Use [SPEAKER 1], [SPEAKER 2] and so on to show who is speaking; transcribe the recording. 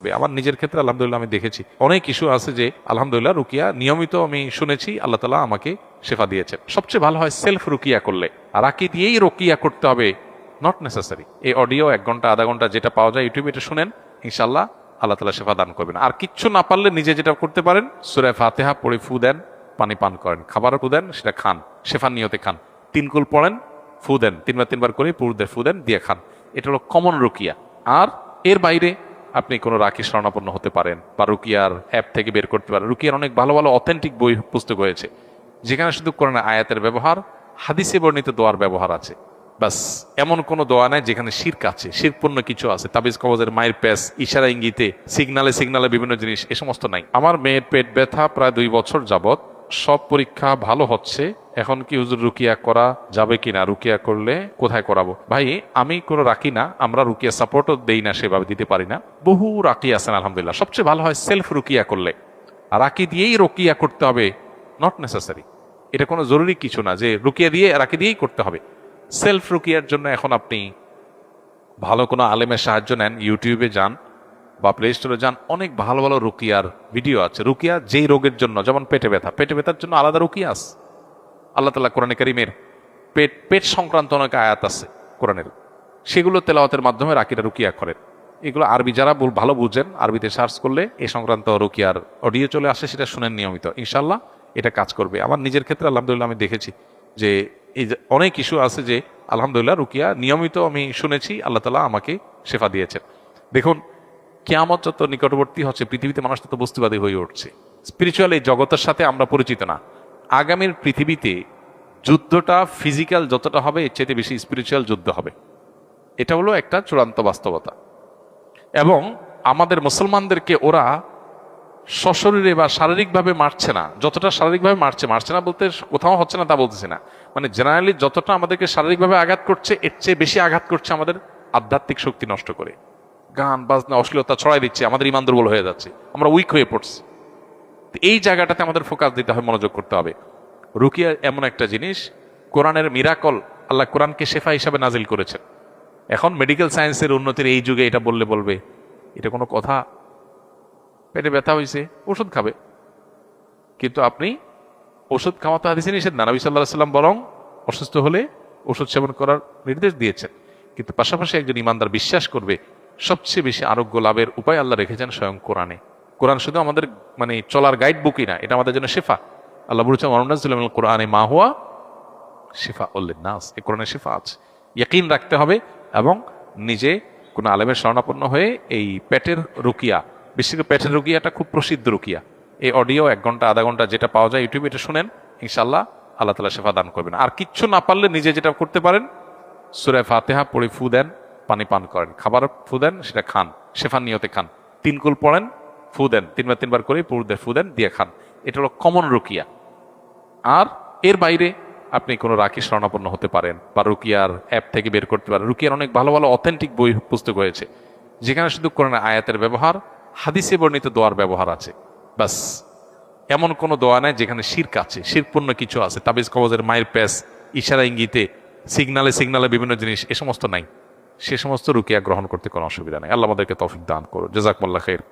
[SPEAKER 1] আমার নিজের ক্ষেত্রে আলহামদুলিল্লাহ আমি দেখেছি অনেক ইস্যু আছে যে আলহামদুলিল্লাহ রুকিয়া নিয়মিত আমি শুনেছি, আল্লাহ তাআলা আমাকে শেফা দিয়েছেন। সবচেয়ে ভালো হয় সেলফ রুকিয়া করলে, আর রাকি দিয়েই রুকিয়া করতে হবে নট নেসেসারি। এই অডিও 1 ঘন্টা আধা ঘন্টা যেটা পাওয়া যায় ইউটিউবে, এটা শুনেন, ইনশাআল্লাহ আল্লাহ তাআলা শেফা দান করবেন। আর কিচ্ছু না পারলে নিজে যেটা করতে পারেন, সূরা ফাতিহা পড়ে ফু দেন, পানি পান করেন, খাবার ফু দেন, সেটা খান, শেফার নিয়তে খান। 3 কুল পড়েন, ফু দেন, 3বার করে পুরুদের ফু দেন, দিয়ে খান। এটা হলো কমন রুকিয়া। আর এর বাইরে আপনি কোনো রাখি শরণাপন্ন হতে পারেন বা রুকিয়ার অ্যাপ থেকে বের করতে পারেন। রুকিয়ার অনেক ভালো ভালো অথেন্টিক বই পুস্তক হয়েছে, যেখানে শুধু কোরআনের আয়াতের ব্যবহার, হাদিসে বর্ণিত দোয়ার ব্যবহার আছে। বাস, এমন কোনো দোয়া নাই যেখানে শিরক আছে, শিরকপূর্ণ কিছু আছে, তাবিজ কবজের মায়ের প্যাস, ইশারা ইঙ্গিতে, সিগনালে সিগনালে বিভিন্ন জিনিস, এ সমস্ত নাই। আমার মেয়ের পেট ব্যথা প্রায় 2 বছর যাবত, সব পরীক্ষা ভালো হচ্ছে, এখন কি হুজুর রুকিয়া করা যাবে কিনা? রুকিয়া করলে কোথায় করাবো? ভাই, আমি কোনো রাখি না, আমরা রুকিয়া সাপোর্টও দেই না, সেভাবে দিতে পারি না। বহু রাকি আছেন আলহামদুলিল্লাহ। সবচেয়ে ভালো হয় সেলফ রুকিয়া করলে, আর রাকি দিয়েই রুকিয়া করতে হবে নট নেসেসারি। এটা কোনো জরুরি কিছু না যে রুকিয়া দিয়ে রাকি দিয়েই করতে হবে। সেলফ রুকিয়ার জন্য এখন আপনি ভালো কোনো আলেমের সাহায্য নেন, ইউটিউবে যান বা প্লে স্টোরে যান, অনেক ভালো ভালো রুকিয়ার ভিডিও আছে। রুকিয়া যেই রোগের জন্য, যেমন পেটে ব্যথার জন্য আলাদা রুকিয়া আছে। আল্লাহ তাআলা কোরআনে কারীমের পেট সংক্রান্ত অনেক আয়াত আছে কোরআনের, সেগুলো তেলাওয়াতের মাধ্যমে রাকিরা রুকিয়া করেন। এগুলো আরবি যারা ভালো বুঝেন, আরবিতে সার্চ করলে এ সংক্রান্ত রুকিয়ার অডিও চলে আসে, সেটা শুনেন নিয়মিত, ইনশাল্লাহ এটা কাজ করবে। আমার নিজের ক্ষেত্রে আলহামদুলিল্লাহ আমি দেখেছি যে এই যে অনেক ইস্যু আছে যে আলহামদুলিল্লাহ রুকিয়া নিয়মিত আমি শুনেছি, আল্লাহ তাআলা আমাকে শেফা দিয়েছেন। দেখুন, কিয়ামত যত নিকটবর্তী হচ্ছে, পৃথিবীতে মানুষ তত বস্তুবাদী হয়ে উঠছে। স্পিরিচুয়াল এই জগতের সাথে আমরা পরিচিত না। আগামীর পৃথিবীতে যুদ্ধটা ফিজিক্যাল যতটা হবে, এর চেয়ে বেশি স্পিরিচুয়াল যুদ্ধ হবে। এটা হলো একটা চূড়ান্ত বাস্তবতা। এবং আমাদের মুসলমানদেরকে ওরা সশরীরে বা শারীরিকভাবে মারছে না, যতটা শারীরিকভাবে মারছে না বলতে কোথাও হচ্ছে না তা বলতেছি না, মানে জেনারেলি যতটা আমাদেরকে শারীরিকভাবে আঘাত করছে, এর চেয়ে বেশি আঘাত করছে আমাদের আধ্যাত্মিক শক্তি নষ্ট করে। গান বাজনা অশ্লীলতা ছড়াই দিচ্ছে, আমাদের ঈমান দুর্বল হয়ে যাচ্ছে, আমরা উইক হয়ে পড়ছি। এই জায়গাটাতে আমাদের ফোকাস দিতে হবে, মনোযোগ করতে হবে। রুকিয়া এমন একটা জিনিস, কোরআনের মিরাকল, আল্লাহ কোরআনকে শেফা হিসাবে নাজিল করেছেন। এখন মেডিকেল সায়েন্সের উন্নতির এই যুগে এটা বলবে এটা কোনো কথা? পেটে ব্যথা হয়েছে, ওষুধ খাবে, কিন্তু আপনি ওষুধ খাওয়া তো হাদিসে নিষেধ না। নবী সাল্লাল্লাহু আলাইহি ওয়াসাল্লাম বরং অসুস্থ হলে ওষুধ সেবন করার নির্দেশ দিয়েছেন। কিন্তু পাশাপাশি একজন ইমানদার বিশ্বাস করবে সবচেয়ে বেশি আরোগ্য লাভের উপায় আল্লাহ রেখেছেন স্বয়ং কোরআনে। কোরআন শুধু আমাদের মানে চলার গাইড বুকই না, এটা আমাদের জন্য শেফা। আল্লাহ বলেছেন ওয়ানুনাজ্জিলু মিনাল কোরআনি মা হুয়া শিফাউল লিন-নাস, এই কোরআনে শেফা আছে। ইয়াকিন রাখতে হবে এবং নিজে কোনো আলেমের শরণাপন্ন হয়ে এই পেটের রুকিয়া, বিশেষ করে পেটের রুকিয়াটা খুব প্রসিদ্ধ রুকিয়া। এই অডিও 1 ঘন্টা আধা ঘন্টা যেটা পাওয়া যায় ইউটিউবে, এটা শুনেন, ইনশাআল্লাহ আল্লাহ তাআলা শেফা দান করবেন। আর কিচ্ছু না পারলে নিজে যেটা করতে পারেন, সূরা ফাতিহা পড়ে ফু দেন, পানি পান করেন, খাবার ফু দেন, সেটা খান, শেফার নিয়তে খান। 3 কুল পড়েন, ফু দেন, 3বার করে পুরুদের ফু দেন, দিয়ে খান। এটা হলো কমন রুকিয়া। আর এর বাইরে আপনি কোনো রাখি শরণাপন্ন হতে পারেন বা রুকিয়ার অ্যাপ থেকে বের করতে পারেন। রুকিয়ার অনেক ভালো ভালো অথেন্টিক বই পুস্তক হয়েছে, যেখানে শুধু কোরআনের আয়াতের ব্যবহার, হাদিসে বর্ণিত দোয়ার ব্যবহার আছে। বাস, এমন কোনো দোয়া নাই যেখানে শিরক আছে, শিরকপূর্ণ কিছু আছে, তাবিজ কবজের মায়ের প্যাস, ইশারা ইঙ্গিতে, সিগনালে সিগনালে বিভিন্ন জিনিস, এ সমস্ত নাই। সে সমস্ত রুকিয়া গ্রহণ করতে কোনো অসুবিধা নেই। আল্লাহ আমাদেরকে তৌফিক দান করুন। জাযাকুমুল্লাহ খাইর।